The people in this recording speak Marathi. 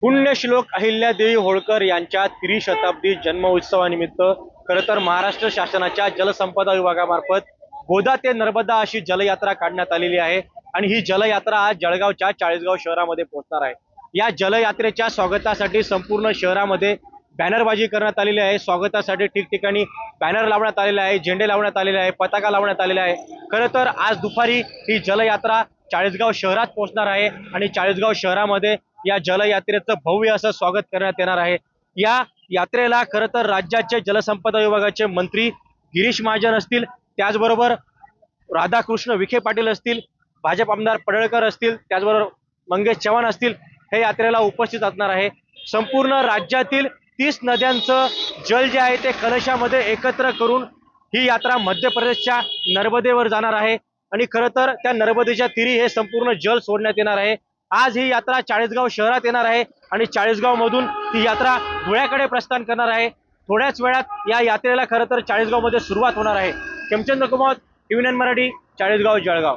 पुण्यश्लोक अहिल्यादेवी होळकर यांच्या त्रिशताब्दी जन्मोत्सवानिमित्त खरं तर महाराष्ट्र शासनाच्या जलसंपदा विभागामार्फत गोदा ते नर्मदा अशी जलयात्रा काढण्यात आलेली आहे आणि ही जलयात्रा आज जळगावच्या चाळीसगाव शहरामध्ये पोहोचणार आहे। या जलयात्रेच्या स्वागतासाठी संपूर्ण शहरामध्ये बॅनरबाजी करण्यात आलेली आहे। स्वागतासाठी ठिकठिकाणी बॅनर लावण्यात आलेले आहे, झेंडे लावण्यात आलेले आहे, पताका लावण्यात आलेला आहे। खरं तर आज दुपारी ही जलयात्रा चाळीसगाव शहरात पोहोचणार आहे आणि चाळीसगाव शहरामध्ये या जलयात्रेचं भव्य असं स्वागत करण्यात येणार आहे। या यात्रेला खरं तर राज्याचे जलसंपदा विभागाचे मंत्री गिरीश महाजन असतील, त्याचबरोबर राधाकृष्ण विखे पाटील असतील, भाजप आमदार पडळकर असतील, त्याचबरोबर मंगेश चव्हाण असतील, हे यात्रेला उपस्थित असणार आहे। संपूर्ण राज्यातील 30 नद्यांचं जल जे आहे ते कलशामध्ये एकत्र करून ही यात्रा मध्य प्रदेशच्या नर्मदेवर जाणार आहे आणि खरं तर त्या नर्मदेच्या तीरी हे संपूर्ण जल सोडण्यात येणार आहे। आज ही यात्रा चाळीसगाव शहरात येणार आहे आणि चाळीसगाव मधून ही यात्रा धुळ्याकडे प्रस्थान करणार आहे। थोड्याच वेळात या यात्रेला खरं तर चाळीसगाव मध्ये सुरुवात होणार आहे। खेमचंद कुमार, टीव्ही 9 मराठी, चाळीसगाव, जळगाव।